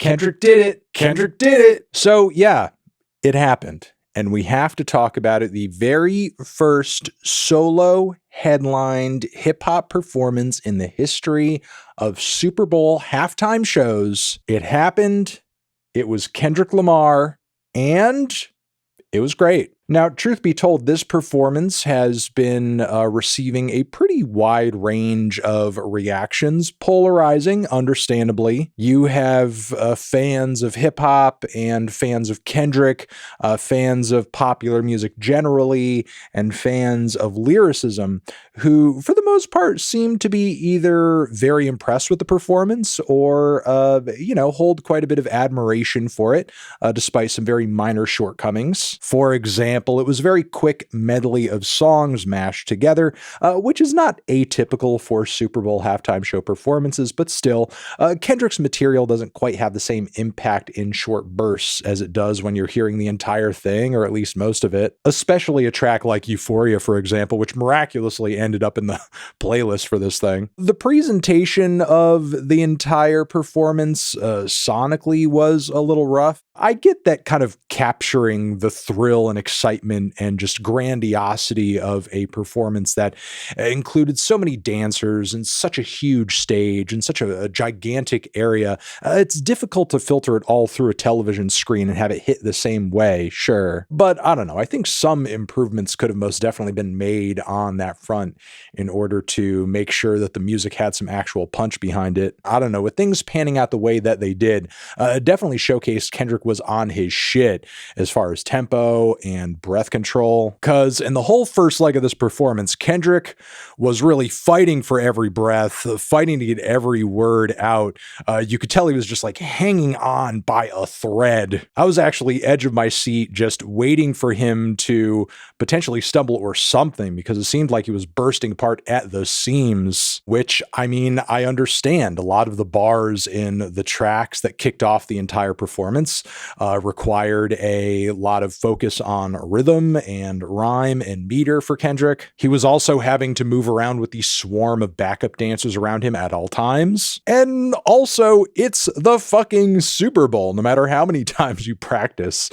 Kendrick did it. Kendrick did it. So yeah, it happened. And we have to talk about it. The very first solo headlined hip hop performance in the history of Super Bowl halftime shows. It happened. It was Kendrick Lamar, and it was great. Now, truth be told, this performance has been receiving a pretty wide range of reactions, polarizing, understandably. You have fans of hip hop and fans of Kendrick, fans of popular music generally, and fans of lyricism who, for the most part, seem to be either very impressed with the performance or, hold quite a bit of admiration for it, despite some very minor shortcomings. For example, it was a very quick medley of songs mashed together, which is not atypical for Super Bowl halftime show performances, but still, Kendrick's material doesn't quite have the same impact in short bursts as it does when you're hearing the entire thing, or at least most of it, especially a track like Euphoria, for example, which miraculously ended up in the playlist for this thing. The presentation of the entire performance sonically was a little rough. I get that kind of capturing the thrill and excitement and just grandiosity of a performance that included so many dancers and such a huge stage and such a gigantic area. It's difficult to filter it all through a television screen and have it hit the same way, sure. But I don't know. I think some improvements could have most definitely been made on that front in order to make sure that the music had some actual punch behind it. I don't know. With things panning out the way that they did, it definitely showcased Kendrick was on his shit as far as tempo and breath control. Because in the whole first leg of this performance, Kendrick was really fighting for every breath, fighting to get every word out. You could tell he was just like hanging on by a thread. I was actually edge of my seat just waiting for him to potentially stumble or something, because it seemed like he was bursting apart at the seams, which, I mean, I understand. A lot of the bars in the tracks that kicked off the entire performance required a lot of focus on rhythm and rhyme and meter for Kendrick. He was also having to move around with the swarm of backup dancers around him at all times. And also, it's the fucking Super Bowl. No matter how many times you practice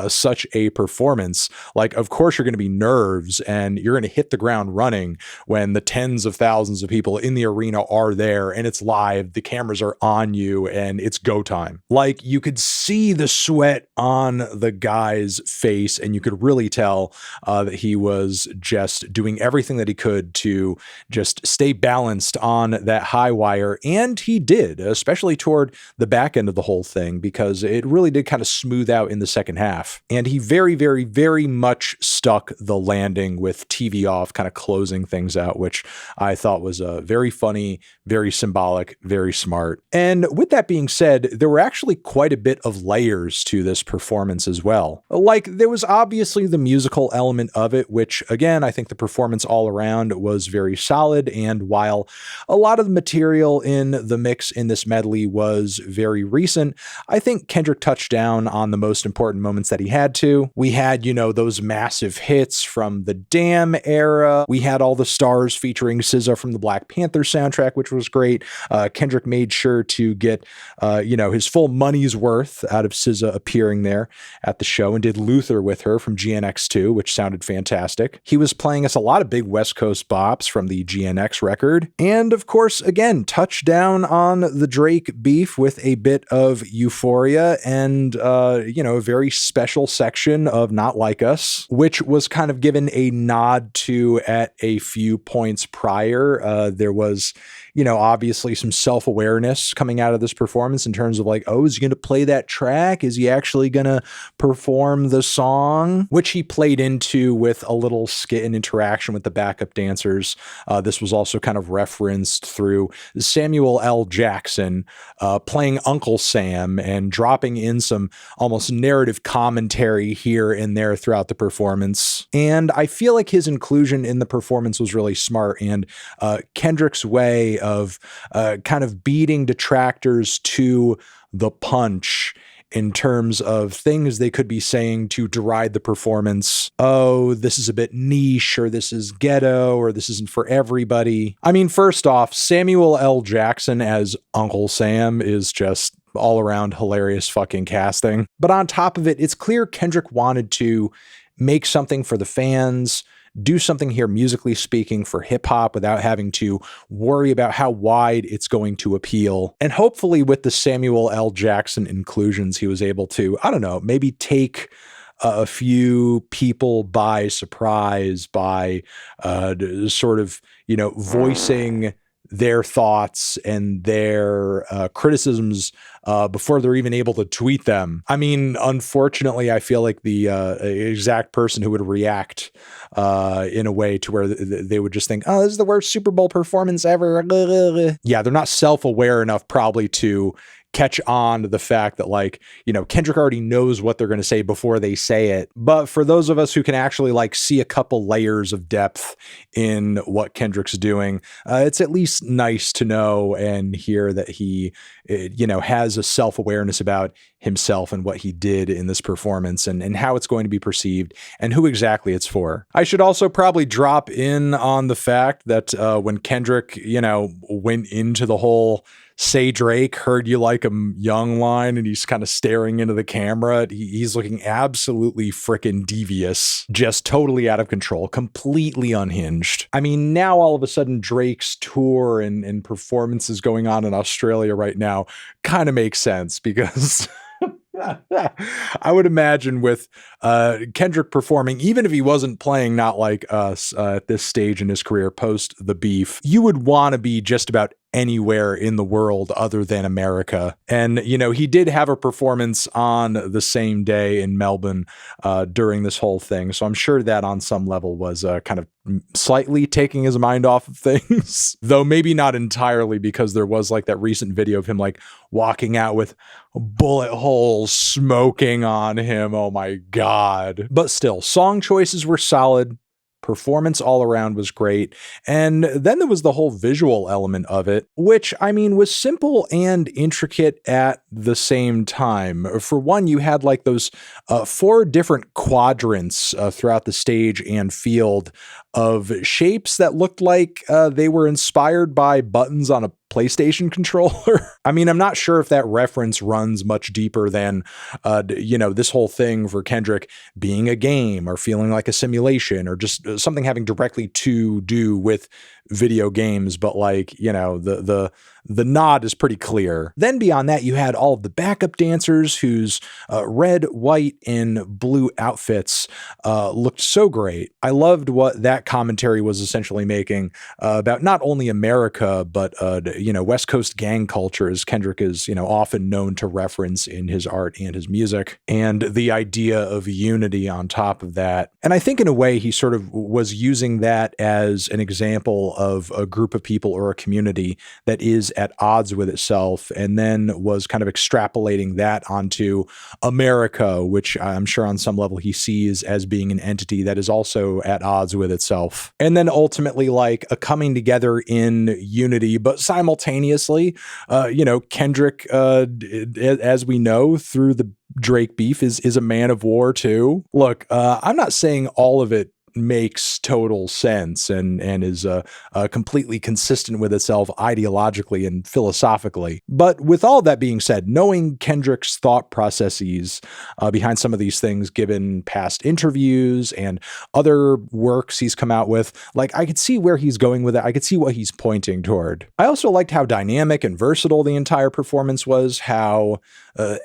such a performance, like, of course you're going to be nerves and you're going to hit the ground running when the tens of thousands of people in the arena are there and it's live, the cameras are on you, and it's go time. Like, you could see the sweat on the guy's face, and you could really tell that he was just doing everything that he could to just stay balanced on that high wire. And he did, especially toward the back end of the whole thing, because it really did kind of smooth out in the second half. And he very, very, very much stuck the landing with TV off, kind of closing things out, which I thought was very funny, very symbolic, very smart. And with that being said, there were actually quite a bit of layers to this performance as well. Like, there was obviously the musical element of it, which, again, I think the performance all around was very solid. And while a lot of the material in the mix in this medley was very recent, I think Kendrick touched down on the most important moments that he had to. We had, those massive hits from the Damn era. We had all the stars featuring SZA from the Black Panther soundtrack, which was great. Kendrick made sure to get, his full money's worth out of SZA appearing there at the show, and did Luther with her from GNX2, which sounded fantastic. He was playing us a lot of big West Coast bops from the GNX record. And of course, again, touched down on the Drake beef with a bit of Euphoria and, a very special section of Not Like Us, which was kind of given a nod to at a few points prior. There was, obviously some self-awareness coming out of this performance in terms of like, oh, is he going to play that track? Is he actually going to perform the song? Which he played into with a little skit and interaction with the backup dancers. This was also kind of referenced through Samuel L. Jackson playing Uncle Sam and dropping in some almost narrative commentary here and there throughout the performance. And I feel like his inclusion in the performance was really smart, and Kendrick's way of kind of beating detractors to the punch in terms of things they could be saying to deride the performance. Oh, this is a bit niche, or this is ghetto, or this isn't for everybody. I mean, first off, Samuel L. Jackson as Uncle Sam is just all around hilarious fucking casting. But on top of it, it's clear Kendrick wanted to make something for the fans, do something here musically speaking for hip hop without having to worry about how wide it's going to appeal. And hopefully with the Samuel L. Jackson inclusions, he was able to, I don't know, maybe take a few people by surprise by sort of, voicing their thoughts and their criticisms before they're even able to tweet them. I mean, unfortunately, I feel like the exact person who would react in a way to where they would just think, oh, this is the worst Super Bowl performance ever. Yeah, they're not self-aware enough probably to catch on to the fact that Kendrick already knows what they're going to say before they say it. But for those of us who can actually see a couple layers of depth in what Kendrick's doing, it's at least nice to know and hear that he, has a self-awareness about himself and what he did in this performance and how it's going to be perceived and who exactly it's for. I should also probably drop in on the fact that when Kendrick, went into the whole "Say Drake, heard you like him young" line, and he's kind of staring into the camera. He's looking absolutely freaking devious, just totally out of control, completely unhinged. I mean, now all of a sudden Drake's tour and performances going on in Australia right now kind of makes sense because I would imagine with Kendrick performing, even if he wasn't playing Not Like Us at this stage in his career post the beef, you would want to be just about anywhere in the world other than America. And, he did have a performance on the same day in Melbourne during this whole thing. So I'm sure that on some level was kind of slightly taking his mind off of things, though maybe not entirely, because there was that recent video of him walking out with bullet holes smoking on him. Oh my God. But still, song choices were solid. Performance all around was great. And then there was the whole visual element of it, which, was simple and intricate at the same time. For one, you had those 4 different quadrants throughout the stage and field of shapes that looked like they were inspired by buttons on a PlayStation controller. I'm not sure if that reference runs much deeper than, this whole thing for Kendrick being a game or feeling like a simulation or just something having directly to do with video games. But the nod is pretty clear. Then beyond that, you had all of the backup dancers whose red, white, and blue outfits looked so great. I loved what that commentary was essentially making about not only America, but West Coast gang culture, as Kendrick is, often known to reference in his art and his music, and the idea of unity on top of that. And I think in a way he sort of was using that as an example of a group of people or a community that is at odds with itself, and then was kind of extrapolating that onto America, which I'm sure on some level he sees as being an entity that is also at odds with itself. And then ultimately a coming together in unity, but simultaneously, Kendrick, as we know through the Drake beef, is a man of war too. Look, I'm not saying all of it makes total sense and is completely consistent with itself ideologically and philosophically. But with all that being said, knowing Kendrick's thought processes behind some of these things, given past interviews and other works he's come out with, I could see where he's going with it. I could see what he's pointing toward. I also liked how dynamic and versatile the entire performance was, how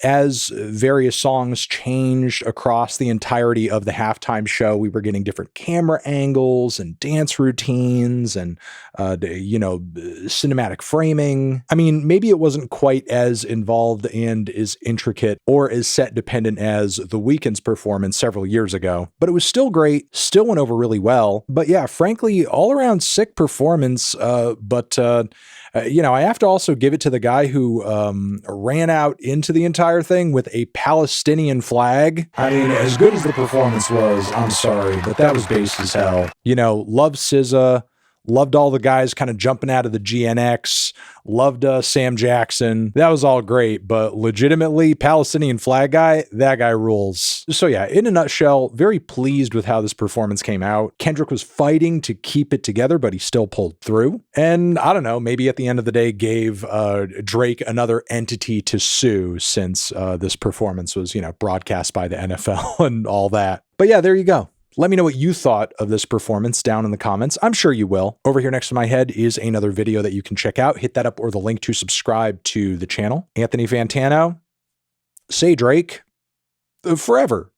as various songs changed across the entirety of the halftime show, we were getting different camera angles and dance routines and, cinematic framing. Maybe it wasn't quite as involved and as intricate or as set dependent as The Weeknd's performance several years ago, but it was still great, still went over really well. But yeah, frankly, all around sick performance. I have to also give it to the guy who ran out into the entire thing with a Palestinian flag. As good as the performance was, I'm sorry, but that was base as hell. Love SZA, Loved all the guys kind of jumping out of the GNX. Loved Sam Jackson. That was all great, but legitimately, Palestinian flag guy, that guy rules. So yeah, in a nutshell, very pleased with how this performance came out. Kendrick was fighting to keep it together, but he still pulled through. And I don't know, maybe at the end of the day gave Drake another entity to sue, since this performance was, broadcast by the NFL and all that. But yeah, there you go. Let me know what you thought of this performance down in the comments. I'm sure you will. Over here next to my head is another video that you can check out. Hit that up or the link to subscribe to the channel. Anthony Fantano, say Drake, forever.